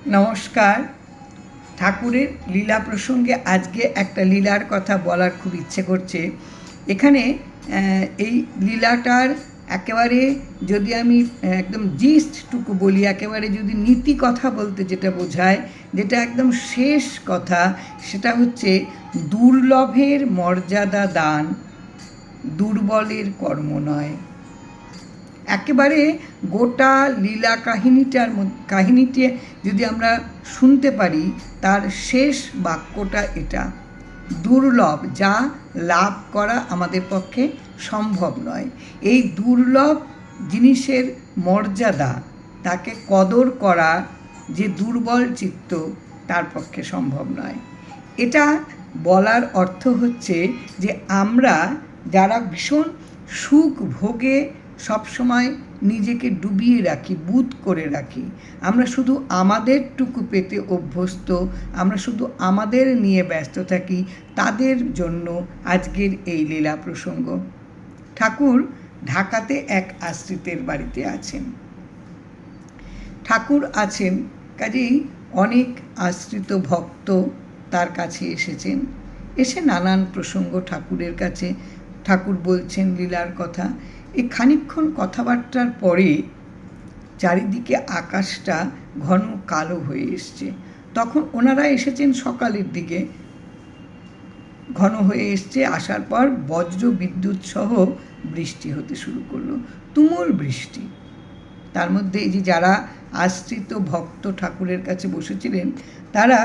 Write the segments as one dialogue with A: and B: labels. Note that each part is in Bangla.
A: নমস্কার। ঠাকুরের লীলা প্রসঙ্গে আজকে একটা লীলার কথা বলার খুব ইচ্ছে করছে। এখানে এই লীলাটার একেবারে যদি আমি একদম জিস্টটুকু বলি, একেবারে যদি নীতি কথা বলতে যেটা বোঝায়, যেটা একদম শেষ কথা, সেটা হচ্ছে দুর্লভের মর্যাদা দান, দুর্বলের কর্ম নয়। একেবারে গোটা লীলা কাহিনীটি যদি আমরা শুনতে পারি, তার শেষ বাক্যটা এটা: দুর্লভ, যা লাভ করা আমাদের পক্ষে সম্ভব নয়। এই দুর্লভ জিনিসের মর্যাদা, তাকে কদর করা যে দুর্বল চিত্ত, তার পক্ষে সম্ভব নয়। এটা বলার অর্থ হচ্ছে যে আমরা যারা ভীষণ সুখ ভোগে সবসময় নিজেকে ডুবিয়ে রাখি, বুঁদ করে রাখি, আমরা শুধু আমাদেরটুকু পেতে অভ্যস্ত, আমরা শুধু আমাদের নিয়ে ব্যস্ত থাকি, তাদের জন্য আজকের এই লীলা প্রসঙ্গ। ঠাকুর ঢাকাতে এক আশ্রিতের বাড়িতে আছেন। ঠাকুর আছেন, কাজেই অনেক আশ্রিত ভক্ত তার কাছে এসেছেন। এসে নানান প্রসঙ্গ ঠাকুরের কাছে, ঠাকুর বলছেন লীলার কথা। এই খানিকক্ষণ কথাবার্তার পরে চারিদিকে আকাশটা ঘন কালো হয়ে এসছে। তখন ওনারা এসেছেন সকালের দিকে, ঘন হয়ে এসছে। আসার পর বজ্র বিদ্যুৎ সহ বৃষ্টি হতে শুরু করলো, তুমুল বৃষ্টি। তার মধ্যে এই যে যারা আশ্রিত ভক্ত ঠাকুরের কাছে বসেছিলেন, তারা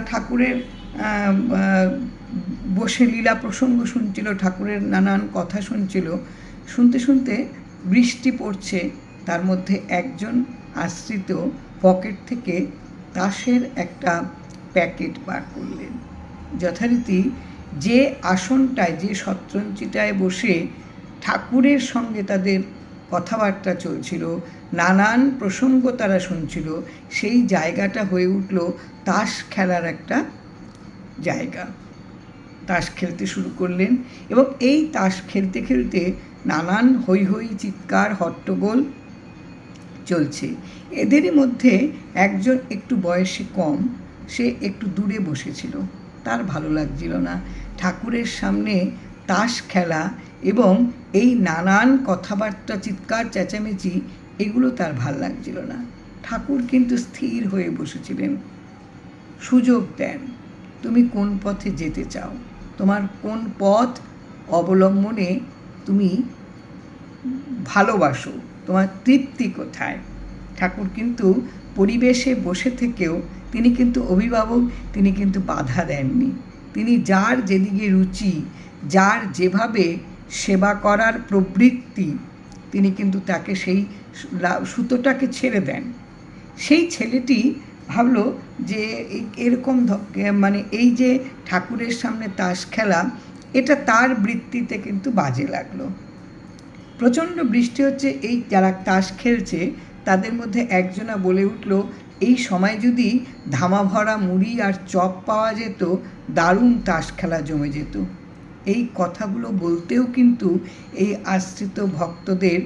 A: ঠাকুরের বসে লীলা প্রসঙ্গ শুনছিল, ঠাকুরের নানান কথা শুনছিল। শুনতে শুনতে বৃষ্টি পড়ছে, তার মধ্যে একজন আশ্রিত পকেট থেকে তাসের একটা প্যাকেট বার করলেন। যথারীতি যে আসনটায়, যে শতরঞ্চিটায় বসে ঠাকুরের সঙ্গে তাদের কথাবার্তা চলছিল, নানান প্রসঙ্গ তারা শুনছিল, সেই জায়গাটা হয়ে উঠল তাস খেলার একটা জায়গা। তাস খেলতে শুরু করলেন এবং এই তাস খেলতে খেলতে নানান হৈ হৈ, চিৎকার, হট্টগোল চলছে। এদেরই মধ্যে একজন একটু বয়সে কম, সে একটু দূরে বসেছিল। তার ভালো লাগছিল না ঠাকুরের সামনে তাস খেলা এবং এই নানান কথাবার্তা, চিৎকার, চেঁচামেচি, এগুলো তার ভাল লাগছিল না। ঠাকুর কিন্তু স্থির হয়ে বসেছিলেন। সুযোগ দেন, তুমি কোন পথে যেতে চাও, তোমার কোন পথ অবলম্বনে তুমি ভালোবাসো, তোমার তৃপ্তি কোথায়। ঠাকুর কিন্তু পরিবেশে বসে থেকেও তিনি কিন্তু অভিভাবক, তিনি কিন্তু বাধা দেননি। তিনি যার যেদিকে রুচি, যার যেভাবে সেবা করার প্রবৃত্তি, তিনি কিন্তু তাকে সেই সুতোটাকে ছেড়ে দেন। সেই ছেলেটি ভাবলো যে এরকম মানে এই যে ঠাকুরের সামনে তাস খেলা, এটা তার বৃত্তিতে কিন্তু বাজে লাগলো। প্রচণ্ড বৃষ্টি হচ্ছে, এই যারা তাস খেলছে তাদের মধ্যে একজনা বলে উঠল, এই সময় যদি ধামা ভরা মুড়ি আর চপ পাওয়া যেত, দারুণ তাস খেলা জমে যেত। এই কথাগুলো বলতেও কিন্তু এই আশ্রিত ভক্তদের,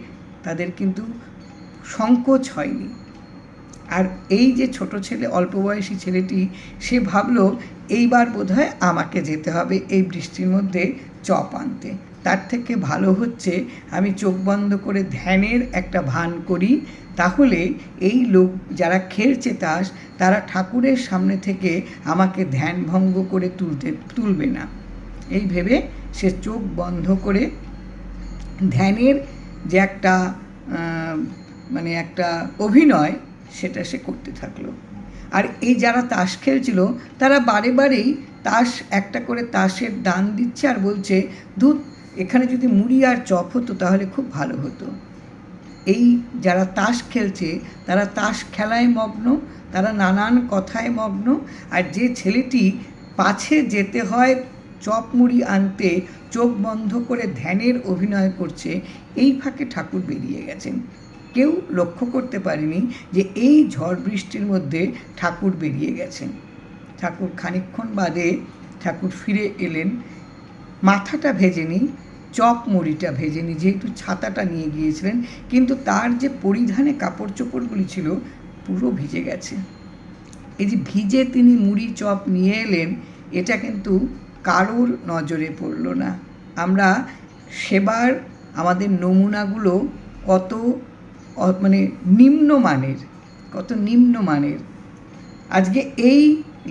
A: তাদের কিন্তু সংকোচ হয়নি। আর এই যে ছোট ছেলে, অল্প বয়সী ছেলেটি, সে ভাবলো এইবার বোধহয় আমাকে যেতে হবে এই বৃষ্টির মধ্যে চপ আনতে। তার থেকে ভালো হচ্ছে আমি চোখ বন্ধ করে ধ্যানের একটা ভান করি, তাহলে এই লোক যারা খেলছে তাস, তারা ঠাকুরের সামনে থেকে আমাকে ধ্যান ভঙ্গ করে তুলবে না। এই ভেবে সে চোখ বন্ধ করে ধ্যানের যে একটা মানে একটা অভিনয়, সেটা সে করতে থাকলো। আর এই যারা তাস খেলছিল, তারা বারে বারেই একটা করে তাসের দান দিচ্ছে আর বলছে, ধুত, এখানে যদি মুড়ি আর চপ হতো তাহলে খুব ভালো হতো। এই যারা তাস খেলছে, তারা তাস খেলায় মগ্ন, তারা নানান কথায় মগ্ন। আর যে ছেলেটি পাছে যেতে হয় চপ মুড়ি আনতে, চোখ বন্ধ করে ধ্যানের অভিনয় করছে, এই ফাঁকে ঠাকুর বেরিয়ে গেছেন। কেউ লক্ষ্য করতে পারেনি যে এই ঝড় বৃষ্টির মধ্যে ঠাকুর বেরিয়ে গেছেন। ঠাকুর খানিকক্ষণ বাদে ঠাকুর ফিরে এলেন। মাথাটা ভেজেনি, চপ মুড়িটা ভেজেনি, যেহেতু ছাতাটা নিয়ে গিয়েছিলেন, কিন্তু তার যে পরিধানে কাপড় চোপড়গুলি ছিল পুরো ভিজে গেছে। এই যে ভিজে তিনি মুড়ি চপ নিয়ে এলেন, এটা কিন্তু কারোর নজরে পড়ল না। আমরা সেবার আমাদের নমুনাগুলো কত মানে নিম্নমানের। আজকে এই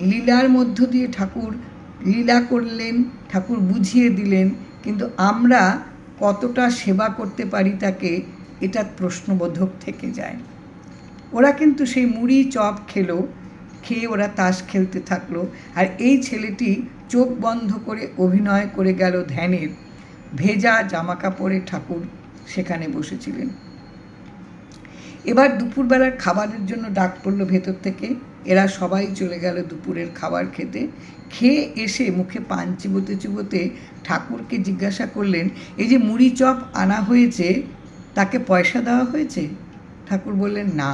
A: লীলার মধ্য দিয়ে ঠাকুর লীলা করলেন, ঠাকুর বুঝিয়ে দিলেন, কিন্তু আমরা কতটা সেবা করতে পারি তাকে, এটা প্রশ্নবোধক থেকে যায়। ওরা কিন্তু সেই মুড়ি চপ খেয়ে ওরা তাস খেলতে থাকলো, আর এই ছেলেটি চোখ বন্ধ করে অভিনয় করে গেল ধ্যানের। ভেজা জামা কাপড়ে ঠাকুর সেখানে বসেছিলেন। এবার দুপুরবেলার খাবারের জন্য ডাক পড়ল ভেতর থেকে। এরা সবাই চলে গেল দুপুরের খাবার খেতে। খেয়ে এসে মুখে পান চিবোতে ঠাকুরকে জিজ্ঞাসা করলেন, এই যে মুড়ি চপ আনা হয়েছে তাকে পয়সা দেওয়া হয়েছে? ঠাকুর বললেন, না,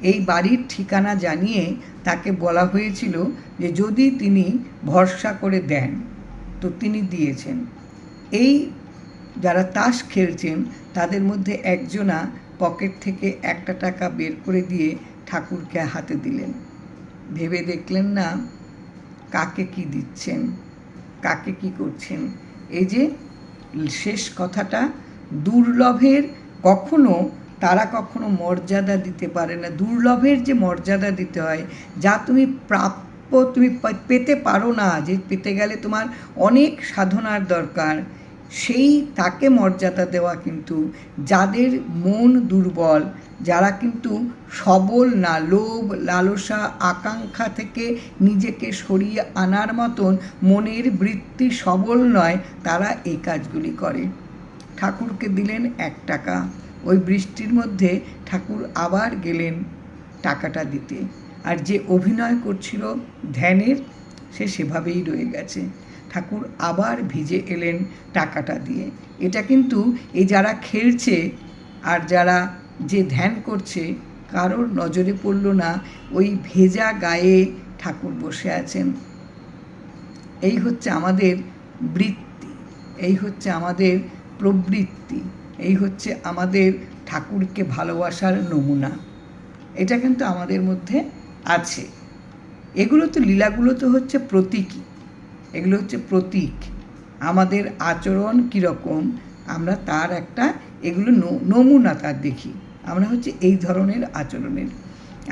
A: এই বাড়ির ঠিকানা জানিয়ে তাকে বলা হয়েছিল যে যদি তিনি ভরসা করে দেন, তো তিনি দিয়েছেন। এই যারা তাস খেলছেন তাদের মধ্যে একজনা পকেট থেকে 1 টাকা বের করে দিয়ে ঠাকুরকে হাতে দিলেন। ভেবে দেখলেন না কাকে কি দিচ্ছেন, কাকে কি করছেন। এই যে শেষ কথাটা, দুর্লভের তারা কখনো মর্যাদা দিতে পারে না। দুর্লভের যে মর্যাদা দিতে হয়, যা তুমি প্রাপ্য তুমি পেতে পারো না, যে পেতে গেলে তোমার অনেক সাধনার দরকার, তাকে মর্যাদা দেওয়া কিন্তু যাদের মন দুর্বল, যারা কিন্তু সবল না, লোভ লালসা আকাঙ্ক্ষা থেকে নিজেকে সরিয়ে আনার মতন মনের বৃত্তি সবল নয়, তারা এই কাজগুলি করে। ঠাকুরকে দিলেন 1 টাকা। ওই বৃষ্টির মধ্যে ঠাকুর আবার গেলেন টাকাটা দিতে, আর যে অভিনয় করছিল ধ্যানের সে সেভাবেই রয়ে গেছে। ঠাকুর আবার ভিজে এলেন টাকাটা দিয়ে। এটা কিন্তু এই যারা খেলছে আর যারা যে ধ্যান করছে কারোর নজরে পড়ল না, ওই ভেজা গায়ে ঠাকুর বসে আছেন। এই হচ্ছে আমাদের বৃত্তি, এই হচ্ছে আমাদের প্রবৃত্তি, এই হচ্ছে আমাদের ঠাকুরকে ভালোবাসার নমুনা। এটা কিন্তু আমাদের মধ্যে আছে। এগুলো তো লীলাগুলো তো হচ্ছে প্রতীকী, এগুলো হচ্ছে প্রতীক। আমাদের আচরণ কীরকম আমরা তার একটা এগুলো নমুনা তার দেখি। আমরা হচ্ছে এই ধরনের আচরণের।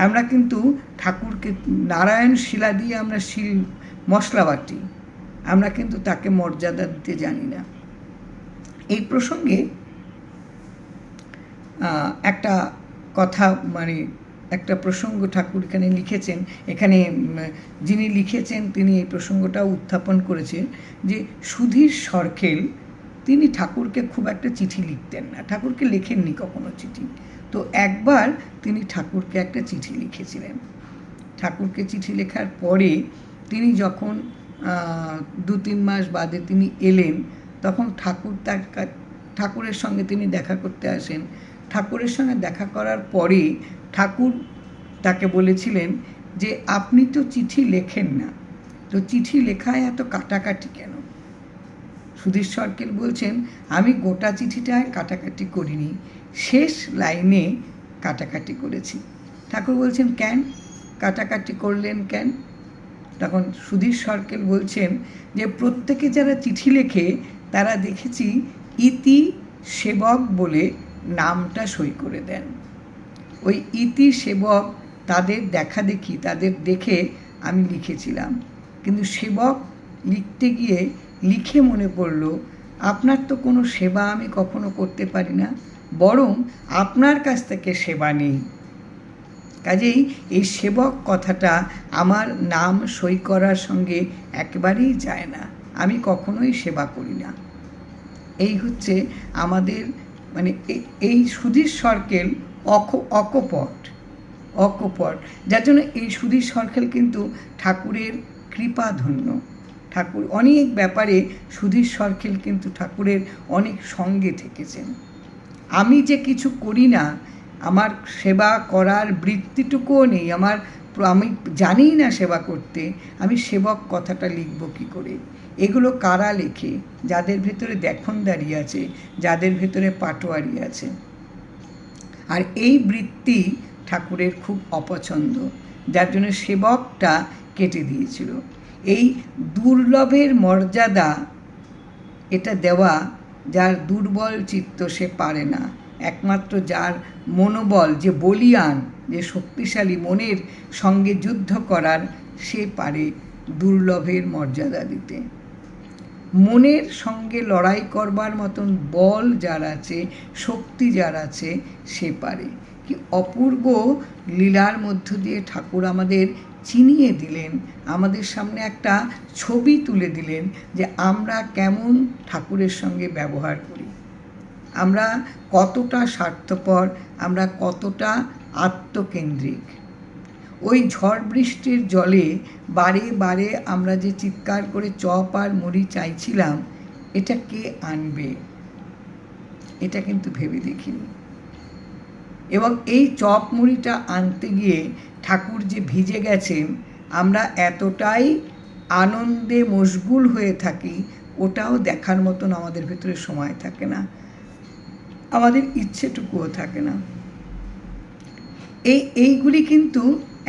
A: আমরা কিন্তু ঠাকুরকে নারায়ণ শিলা দিয়ে আমরা মশলা বাটি, আমরা কিন্তু তাকে মর্যাদা দিতে জানি না। এই প্রসঙ্গে একটা কথা একটা প্রসঙ্গ ঠাকুর এখানে লিখেছেন, এখানে যিনি লিখেছেন তিনি এই প্রসঙ্গটাও উত্থাপন করেছেন যে সুধীর সরখেল তিনি ঠাকুরকে খুব একটা চিঠি লিখতেন না, ঠাকুরকে লেখেননি কখনো চিঠি। তো একবার তিনি ঠাকুরকে একটা চিঠি লিখেছিলেন। ঠাকুরকে চিঠি লেখার পরে তিনি যখন 2-3 মাস বাদে তিনি এলেন, তখন ঠাকুরের সঙ্গে তিনি দেখা করতে আসেন। ঠাকুরের সঙ্গে দেখা করার পরে ঠাকুর তাকে বলেছিলেন যে আপনি তো চিঠি লেখেন না, তো চিঠি লেখায় এত কাটাকাটি কেন? সুধীর সরকেল বলছেন, আমি গোটা চিঠিটায় কাটাকাটি করিনি, শেষ লাইনে কাটাকাটি করেছি। ঠাকুর বলছেন, কেন কাটাকাটি করলেন কেন? তখন সুধীর সরকেল বলছেন যে প্রত্যেকে যারা চিঠি লেখে তারা দেখেছি ইতি সেবক বলে নামটা সই করে দেন। ওই ইতি সেবক তাদের দেখি তাদের দেখে আমি লিখেছিলাম, কিন্তু সেবক লিখতে গিয়ে লিখে মনে পড়ল আপনার তো কোনো সেবা আমি কখনো করতে পারি না, বরং আপনার কাছ থেকে সেবা নেই। কাজেই এই সেবক কথাটা আমার নাম সই করার সঙ্গে একেবারেই যায় না, আমি কখনোই সেবা করি না। এই হচ্ছে আমাদের এই সুধীর সরকেল অকপট, যার জন্য এই সুধীর সরকেল কিন্তু ঠাকুরের কৃপাধন্য। ঠাকুর অনেক ব্যাপারে সুধীর সরকেল কিন্তু ঠাকুরের অনেক সঙ্গে থেকেছেন। আমি যে কিছু করি না, আমার সেবা করার বৃত্তিটুকুও নেই, আমি জানিই না সেবা করতে, আমি সেবক কথাটা লিখব কী করে? এগুলো কারা লেখে? যাদের ভেতরে দেখনদারি আছে, যাদের ভেতরে পাটোয়ারি আছে। আর এই বৃত্তি ঠাকুরের খুব অপছন্দ, যার জন্য সেবকটা কেটে দিয়েছিল। এই দুর্লভের মর্যাদা এটা দেওয়া, যার দুর্বল চিত্ত সে পারে না। একমাত্র যার মনোবল, যে বলিয়ান, যে শক্তিশালী, মনের সঙ্গে যুদ্ধ করার, সে পারে দুর্লভের মর্যাদা দিতে। মনের সঙ্গে লড়াই করবার মতন বল যার আছে, শক্তি যার আছে, সে পারে। কি অপূর্ব লীলার মধ্য দিয়ে ঠাকুর আমাদের চিনিয়ে দিলেন, আমাদের সামনে একটা ছবি তুলে দিলেন যে আমরা কেমন ঠাকুরের সঙ্গে ব্যবহার করি, আমরা কতটা স্বার্থপর, আমরা কতটা আত্মকেন্দ্রিক। ওই ঝড় বৃষ্টির জলে বারে বারে আমরা যে চিৎকার করে চপ আর মুড়ি চাইছিলাম, এটা কে আনবে? এটা কিন্তু ভেবে দেখিনি। এবং এই চপ মুড়িটা আনতে গিয়ে ঠাকুর যে ভিজে গেছেন, আমরা এতটাই আনন্দে মশগুল হয়ে থাকি, ওটাও দেখার মতন আমাদের ভেতরে সময় থাকে না, আমাদের ইচ্ছেটুকুও থাকে না। এইগুলি কিন্তু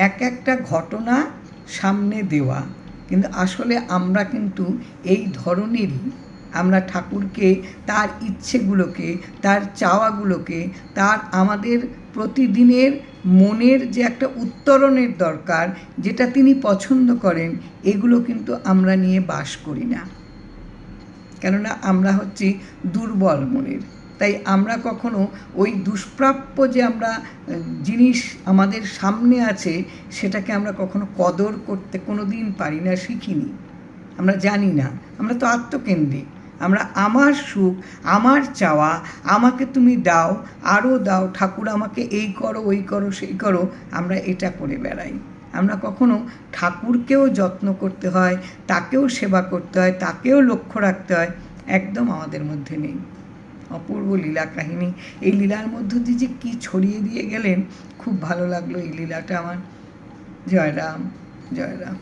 A: এক একটা ঘটনা সামনে দেওয়া, কিন্তু আসলে আমরা কিন্তু এই ধরনেরই, আমরা ঠাকুরকে, তার ইচ্ছেগুলোকে, তার চাওয়াগুলোকে, তার আমাদের প্রতিদিনের মনের যে একটা উত্তরণের দরকার, যেটা তিনি পছন্দ করেন, এগুলো কিন্তু আমরা নিয়ে বাস করি না। কেননা আমরা হচ্ছি দুর্বল মনের। তাই আমরা কখনো ওই দুষ্প্রাপ্য যে আমরা জিনিস আমাদের সামনে আছে, সেটাকে আমরা কখনো কদর করতে কোনো দিন পারি না, শিখিনি, আমরা জানি না। আমরা তো আত্মকেন্দ্রিক, আমরা আমার সুখ, আমার চাওয়া, আমাকে তুমি দাও, আরও দাও, ঠাকুর আমাকে এই করো, ওই করো, সেই করো, আমরা এটা করে বেড়াই। আমরা কখনো ঠাকুরকেও যত্ন করতে হয়, তাকেও সেবা করতে হয়, তাকেও লক্ষ্য রাখতে হয়, একদম আমাদের মধ্যে নেই। অপূর্ব লীলা কাহিনী। এই লীলার মধ্য দিয়ে যে কী ছড়িয়ে দিয়ে গেলেন, খুব ভালো লাগলো এই লীলাটা আমার। জয় রাম, জয় রাম।